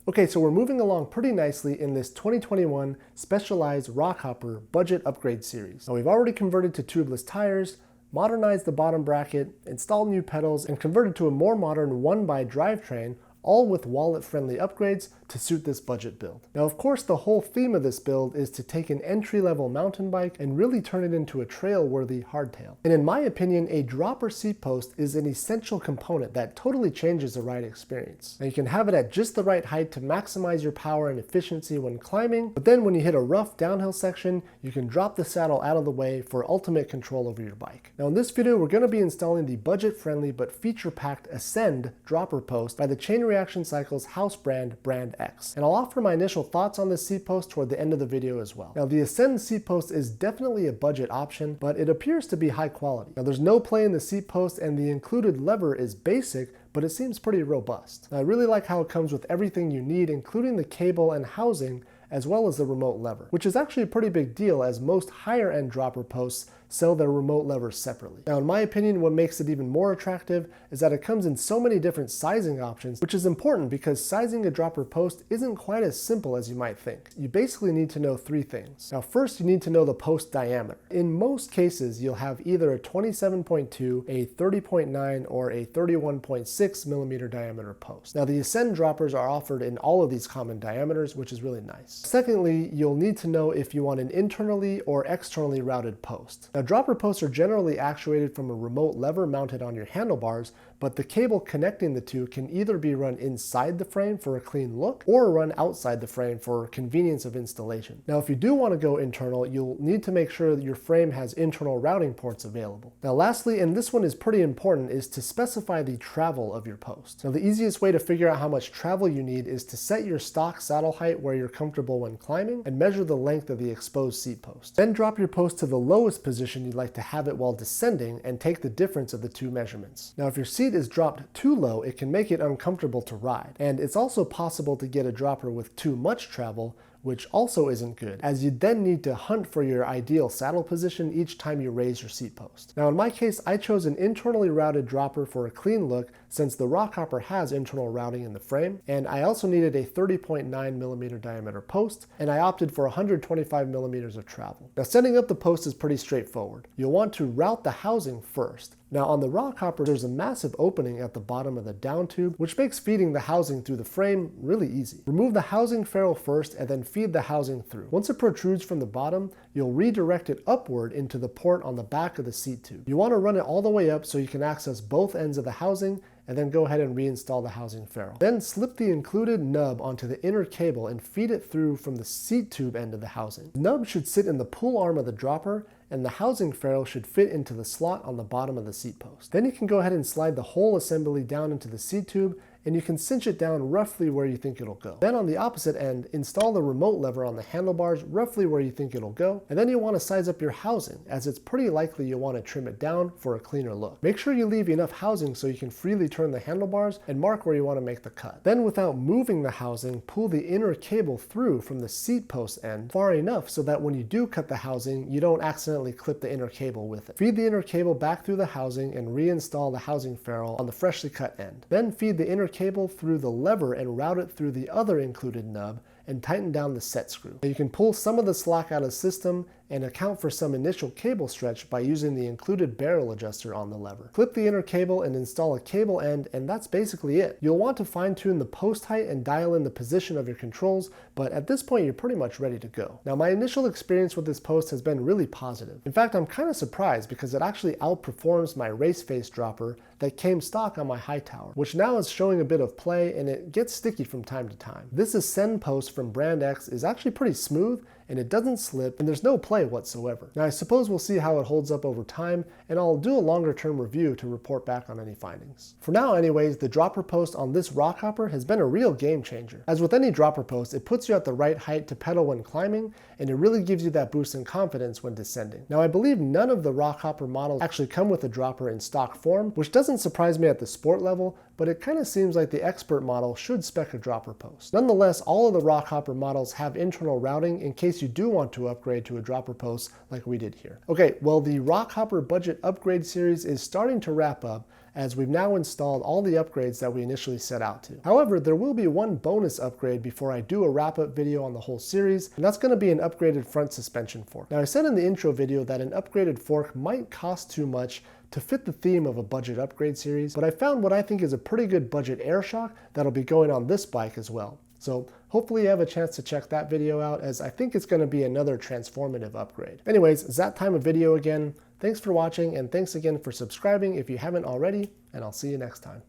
Okay, so we're moving along pretty nicely in this 2021 Specialized Rockhopper budget upgrade series. Now we've already converted to tubeless tires, modernized the bottom bracket, installed new pedals, and converted to a more modern 1x drivetrain, all with wallet-friendly upgrades to suit this budget build. Now, of course, the whole theme of this build is to take an entry-level mountain bike and really turn it into a trail-worthy hardtail. And in my opinion, a dropper seat post is an essential component that totally changes the ride experience. Now, you can have it at just the right height to maximize your power and efficiency when climbing, but then when you hit a rough downhill section, you can drop the saddle out of the way for ultimate control over your bike. Now, in this video, we're going to be installing the budget-friendly but feature-packed Ascend dropper post by the Chain Reaction Cycles house brand, Brand X. And I'll offer my initial thoughts on this seat post toward the end of the video as well. Now, the Ascend seat post is definitely a budget option, but it appears to be high quality. Now, there's no play in the seat post, and the included lever is basic, but it seems pretty robust. Now, I really like how it comes with everything you need, including the cable and housing, as well as the remote lever, which is actually a pretty big deal as most higher end dropper posts sell their remote levers separately. Now, in my opinion, what makes it even more attractive is that it comes in so many different sizing options, which is important because sizing a dropper post isn't quite as simple as you might think. You basically need to know three things. Now, first, you need to know the post diameter. In most cases, you'll have either a 27.2, a 30.9, or a 31.6 millimeter diameter post. Now, the Ascend droppers are offered in all of these common diameters, which is really nice. Secondly, you'll need to know if you want an internally or externally routed post. Now, dropper posts are generally actuated from a remote lever mounted on your handlebars, but the cable connecting the two can either be run inside the frame for a clean look or run outside the frame for convenience of installation. Now, if you do want to go internal, you'll need to make sure that your frame has internal routing ports available. Now, lastly, and this one is pretty important, is to specify the travel of your post. Now, the easiest way to figure out how much travel you need is to set your stock saddle height where you're comfortable when climbing and measure the length of the exposed seat post. Then drop your post to the lowest position you'd like to have it while descending and take the difference of the two measurements. Now, if your seat is dropped too low, it can make it uncomfortable to ride. And it's also possible to get a dropper with too much travel, which also isn't good, as you then need to hunt for your ideal saddle position each time you raise your seat post. Now, in my case, I chose an internally routed dropper for a clean look since the Rockhopper has internal routing in the frame, and I also needed a 30.9 millimeter diameter post, and I opted for 125 millimeters of travel. Now, setting up the post is pretty straightforward. You'll want to route the housing first. Now, on the Rockhopper, there's a massive opening at the bottom of the down tube, which makes feeding the housing through the frame really easy. Remove the housing ferrule first and then feed the housing through. Once it protrudes from the bottom, you'll redirect it upward into the port on the back of the seat tube. You want to run it all the way up so you can access both ends of the housing, and then go ahead and reinstall the housing ferrule. Then slip the included nub onto the inner cable and feed it through from the seat tube end of the housing. The nub should sit in the pull arm of the dropper, and the housing ferrule should fit into the slot on the bottom of the seat post. Then you can go ahead and slide the whole assembly down into the seat tube, and you can cinch it down roughly where you think it'll go. Then on the opposite end, install the remote lever on the handlebars roughly where you think it'll go, and then you want to size up your housing, as it's pretty likely you'll want to trim it down for a cleaner look. Make sure you leave enough housing so you can freely turn the handlebars and mark where you want to make the cut. Then, without moving the housing, pull the inner cable through from the seat post end far enough so that when you do cut the housing, you don't accidentally clip the inner cable with it. Feed the inner cable back through the housing and reinstall the housing ferrule on the freshly cut end. Then feed the inner cable through the lever and route it through the other included nub and tighten down the set screw. Now, you can pull some of the slack out of the system and account for some initial cable stretch by using the included barrel adjuster on the lever. Clip the inner cable and install a cable end, and that's basically it. You'll want to fine-tune the post height and dial in the position of your controls, but at this point you're pretty much ready to go. Now, my initial experience with this post has been really positive. In fact, I'm kind of surprised because it actually outperforms my race face dropper that came stock on my high tower, which now is showing a bit of play and it gets sticky from time to time. This Ascend post from Brand X is actually pretty smooth, and it doesn't slip, and there's no play whatsoever. Now, I suppose we'll see how it holds up over time, and I'll do a longer term review to report back on any findings. For now anyways, the dropper post on this Rockhopper has been a real game changer. As with any dropper post, it puts you at the right height to pedal when climbing, and it really gives you that boost in confidence when descending. Now, I believe none of the Rockhopper models actually come with a dropper in stock form, which doesn't surprise me at the sport level, but it kind of seems like the expert model should spec a dropper post. Nonetheless, all of the Rockhopper models have internal routing in case case you do want to upgrade to a dropper post like we did here. Okay, well, the Rockhopper budget upgrade series is starting to wrap up, as we've now installed all the upgrades that we initially set out to. However, there will be one bonus upgrade before I do a wrap-up video on the whole series, and that's going to be an upgraded front suspension fork. Now, I said in the intro video that an upgraded fork might cost too much to fit the theme of a budget upgrade series, but I found what I think is a pretty good budget air shock that'll be going on this bike as well. So hopefully you have a chance to check that video out, as I think it's going to be another transformative upgrade. Anyways, it's that time of video again. Thanks for watching, and thanks again for subscribing if you haven't already, and I'll see you next time.